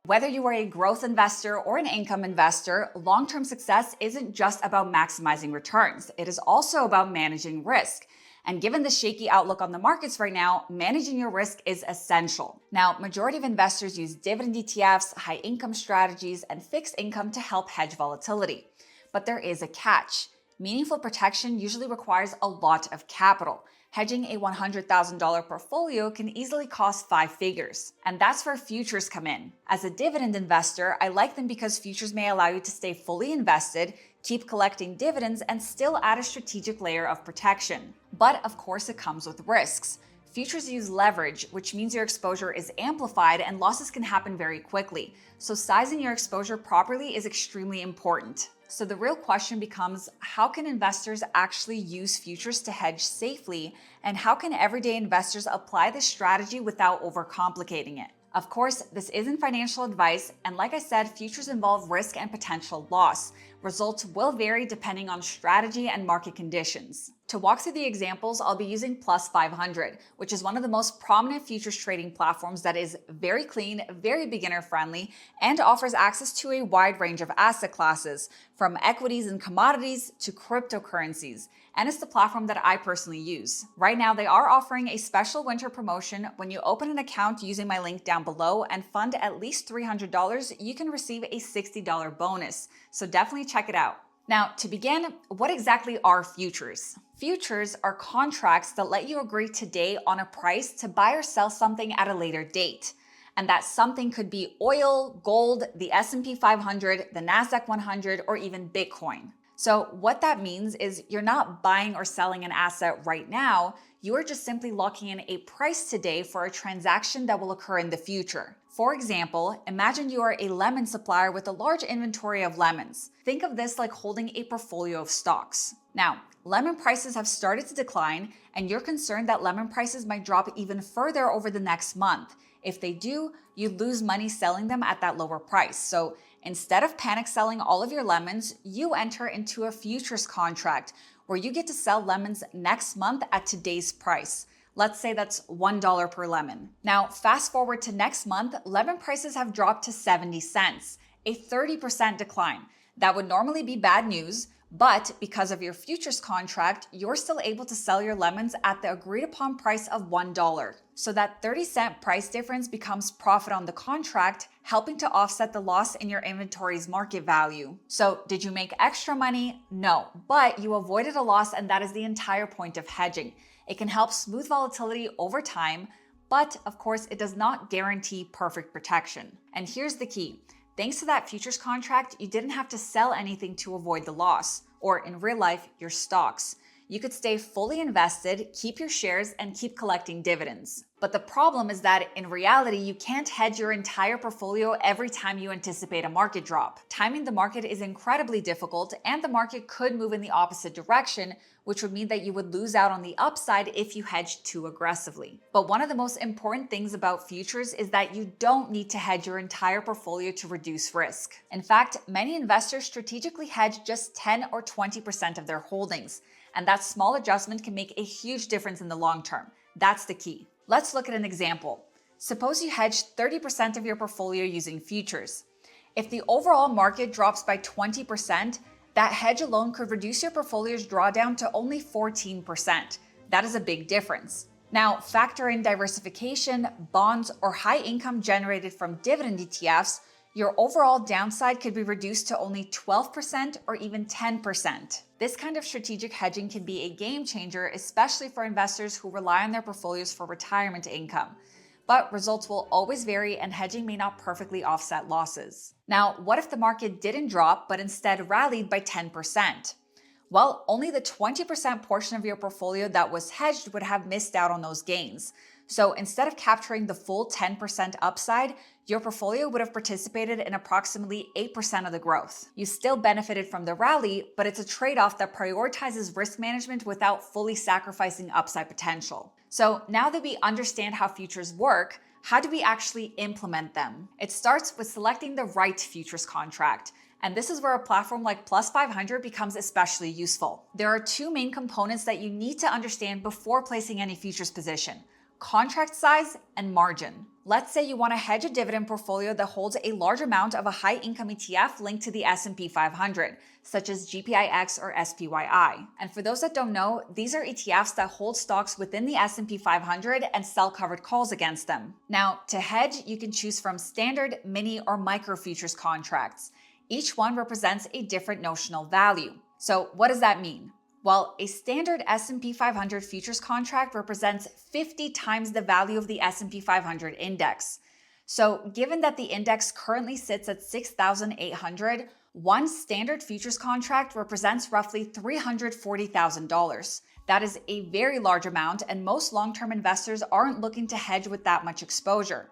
Whether you are a growth investor or an income investor, long-term success isn't just about maximizing returns. It is also about managing risk. And given the shaky outlook on the markets right now, managing your risk is essential. Now, majority of investors use dividend ETFs, high income strategies, and fixed income to help hedge volatility. But there is a catch. Meaningful protection usually requires a lot of capital. Hedging a $100,000 portfolio can easily cost 5 figures. And that's where futures come in. As a dividend investor, I like them because futures may allow you to stay fully invested, keep collecting dividends, and still add a strategic layer of protection. But of course, it comes with risks. Futures use leverage, which means your exposure is amplified and losses can happen very quickly. So sizing your exposure properly is extremely important. So the real question becomes, how can investors actually use futures to hedge safely? And how can everyday investors apply this strategy without overcomplicating it? Of course, this isn't financial advice, and like I said, futures involve risk and potential loss. Results will vary depending on strategy and market conditions. To walk through the examples, I'll be using Plus 500, which is one of the most prominent futures trading platforms that is very clean, very beginner friendly, and offers access to a wide range of asset classes, from equities and commodities to cryptocurrencies. And it's the platform that I personally use. Right now, they are offering a special winter promotion. When you open an account using my link down below and fund at least $300, you can receive a $60 bonus. So definitely check it out. Now, to begin, what exactly are futures? Futures are contracts that let you agree today on a price to buy or sell something at a later date. And that something could be oil, gold, the S&P 500, the NASDAQ 100, or even Bitcoin. So what that means is you're not buying or selling an asset right now, you are just simply locking in a price today for a transaction that will occur in the future. For example, imagine you are a lemon supplier with a large inventory of lemons. Think of this like holding a portfolio of stocks. Now, lemon prices have started to decline, and you're concerned that lemon prices might drop even further over the next month. If they do, you lose money selling them at that lower price. So instead of panic selling all of your lemons, you enter into a futures contract where you get to sell lemons next month at today's price. Let's say that's $1 per lemon. Now, fast forward to next month, lemon prices have dropped to 70 cents, a 30% decline. That would normally be bad news, but because of your futures contract, you're still able to sell your lemons at the agreed upon price of $1. So that 30-cent price difference becomes profit on the contract, helping to offset the loss in your inventory's market value. So did you make extra money? No, but you avoided a loss, and that is the entire point of hedging. It can help smooth volatility over time, but of course, it does not guarantee perfect protection. And here's the key. Thanks to that futures contract, you didn't have to sell anything to avoid the loss, or in real life, your stocks. You could stay fully invested, keep your shares, and keep collecting dividends. But the problem is that in reality, you can't hedge your entire portfolio every time you anticipate a market drop. Timing the market is incredibly difficult, and the market could move in the opposite direction, which would mean that you would lose out on the upside if you hedged too aggressively. But one of the most important things about futures is that you don't need to hedge your entire portfolio to reduce risk. In fact, many investors strategically hedge just 10 or 20% of their holdings, and that small adjustment can make a huge difference in the long term. That's the key. Let's look at an example. Suppose you hedge 30% of your portfolio using futures. If the overall market drops by 20%, that hedge alone could reduce your portfolio's drawdown to only 14%. That is a big difference. Now, factor in diversification, bonds, or high income generated from dividend ETFs, your overall downside could be reduced to only 12% or even 10%. This kind of strategic hedging can be a game changer, especially for investors who rely on their portfolios for retirement income. But results will always vary, and hedging may not perfectly offset losses. Now, what if the market didn't drop, but instead rallied by 10%? Well, only the 20% portion of your portfolio that was hedged would have missed out on those gains. So instead of capturing the full 10% upside, your portfolio would have participated in approximately 8% of the growth. You still benefited from the rally, but it's a trade-off that prioritizes risk management without fully sacrificing upside potential. So now that we understand how futures work, how do we actually implement them? It starts with selecting the right futures contract. And this is where a platform like Plus 500 becomes especially useful. There are two main components that you need to understand before placing any futures position. contract size and margin. Let's say you want to hedge a dividend portfolio that holds a large amount of a high income ETF linked to the S&P 500, such as GPIX or SPYI. And for those that don't know, these are ETFs that hold stocks within the S&P 500 and sell covered calls against them. Now, to hedge, you can choose from standard, mini, or micro futures contracts. Each one represents a different notional value. So what does that mean? Well, a standard S&P 500 futures contract represents 50 times the value of the S&P 500 index. So given that the index currently sits at 6,800, one standard futures contract represents roughly $340,000. That is a very large amount, and most long-term investors aren't looking to hedge with that much exposure.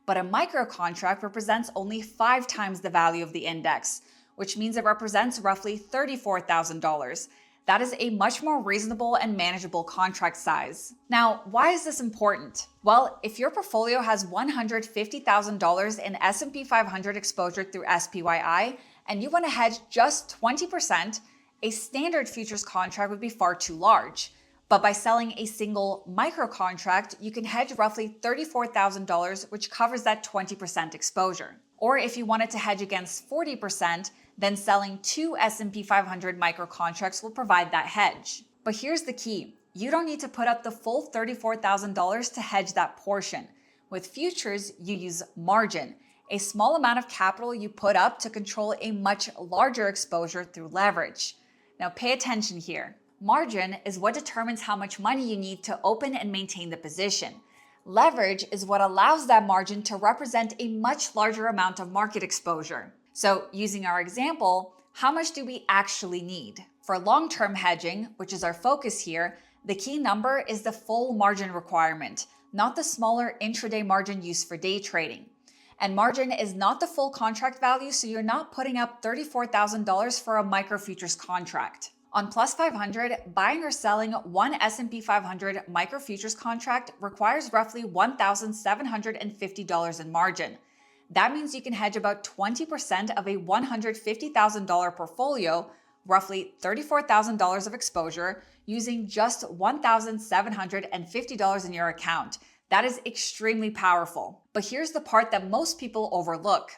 But a micro contract represents only 5 times the value of the index, which means it represents roughly $34,000. That is a much more reasonable and manageable contract size. Now, why is this important? Well, if your portfolio has $150,000 in S&P 500 exposure through SPYI, and you want to hedge just 20%, a standard futures contract would be far too large. But by selling a single micro contract, you can hedge roughly $34,000, which covers that 20% exposure. Or if you wanted to hedge against 40%, then selling 2 S&P 500 micro contracts will provide that hedge. But here's the key. You don't need to put up the full $34,000 to hedge that portion. With futures, you use margin, a small amount of capital you put up to control a much larger exposure through leverage. Now pay attention here. Margin is what determines how much money you need to open and maintain the position. Leverage is what allows that margin to represent a much larger amount of market exposure. So using our example, how much do we actually need? For long-term hedging, which is our focus here, the key number is the full margin requirement, not the smaller intraday margin used for day trading. And margin is not the full contract value, so you're not putting up $34,000 for a micro futures contract. On Plus 500, buying or selling one S&P 500 micro futures contract requires roughly $1,750 in margin. That means you can hedge about 20% of a $150,000 portfolio, roughly $34,000 of exposure, using just $1,750 in your account. That is extremely powerful. But here's the part that most people overlook.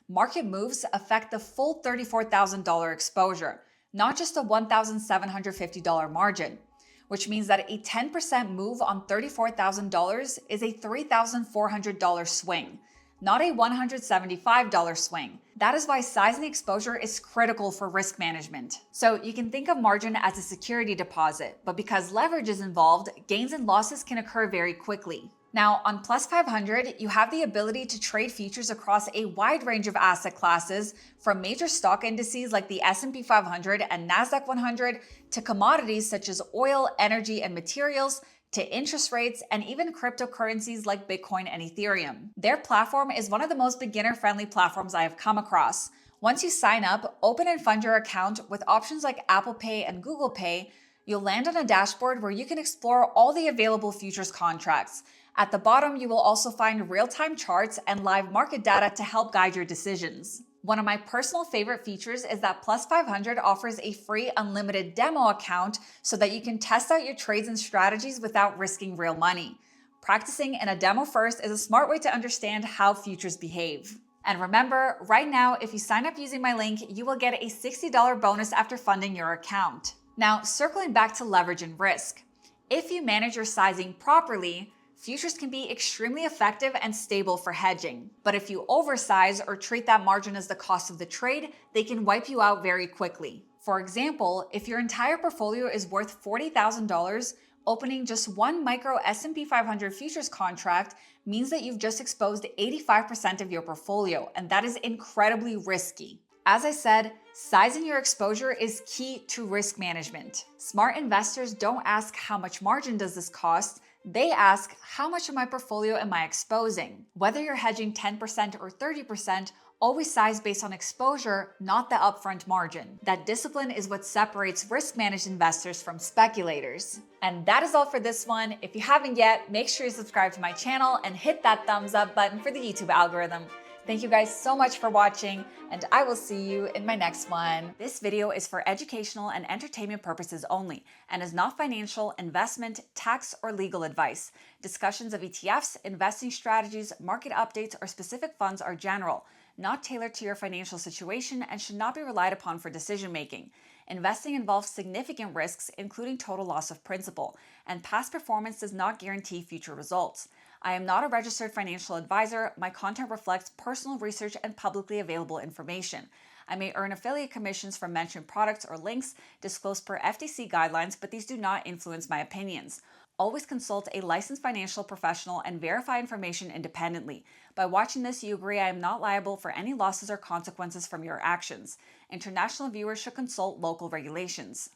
Market moves affect the full $34,000 exposure, not just a $1,750 margin, which means that a 10% move on $34,000 is a $3,400 swing, not a $175 swing. That is why sizing exposure is critical for risk management. So you can think of margin as a security deposit, but because leverage is involved, gains and losses can occur very quickly. Now, on Plus 500, you have the ability to trade futures across a wide range of asset classes, from major stock indices like the S&P 500 and NASDAQ 100 to commodities such as oil, energy, and materials, to interest rates, and even cryptocurrencies like Bitcoin and Ethereum. Their platform is one of the most beginner-friendly platforms I have come across. Once you sign up, open and fund your account with options like Apple Pay and Google Pay, you'll land on a dashboard where you can explore all the available futures contracts. At the bottom, you will also find real-time charts and live market data to help guide your decisions. One of my personal favorite features is that Plus 500 offers a free unlimited demo account so that you can test out your trades and strategies without risking real money. Practicing in a demo first is a smart way to understand how futures behave. And remember, right now, if you sign up using my link, you will get a $60 bonus after funding your account. Now, circling back to leverage and risk. If you manage your sizing properly, futures can be extremely effective and stable for hedging. But if you oversize or treat that margin as the cost of the trade, they can wipe you out very quickly. For example, if your entire portfolio is worth $40,000, opening just one micro S&P 500 futures contract means that you've just exposed 85% of your portfolio, and that is incredibly risky. As I said, sizing your exposure is key to risk management. Smart investors don't ask how much margin does this cost, they ask, how much of my portfolio am I exposing? Whether you're hedging 10% or 30%, always size based on exposure, not the upfront margin. That discipline is what separates risk-managed investors from speculators. And that is all for this one. If you haven't yet, make sure you subscribe to my channel and hit that thumbs up button for the YouTube algorithm. Thank you guys so much for watching, and I will see you in my next one. This video is for educational and entertainment purposes only and is not financial, investment, tax, or legal advice. Discussions of ETFs, investing strategies, market updates, or specific funds are general, not tailored to your financial situation, and should not be relied upon for decision making. Investing involves significant risks, including total loss of principal, and past performance does not guarantee future results. I am not a registered financial advisor. My content reflects personal research and publicly available information. I may earn affiliate commissions from mentioned products or links disclosed per FTC guidelines, but these do not influence my opinions. Always consult a licensed financial professional and verify information independently. By watching this, you agree I am not liable for any losses or consequences from your actions. International viewers should consult local regulations.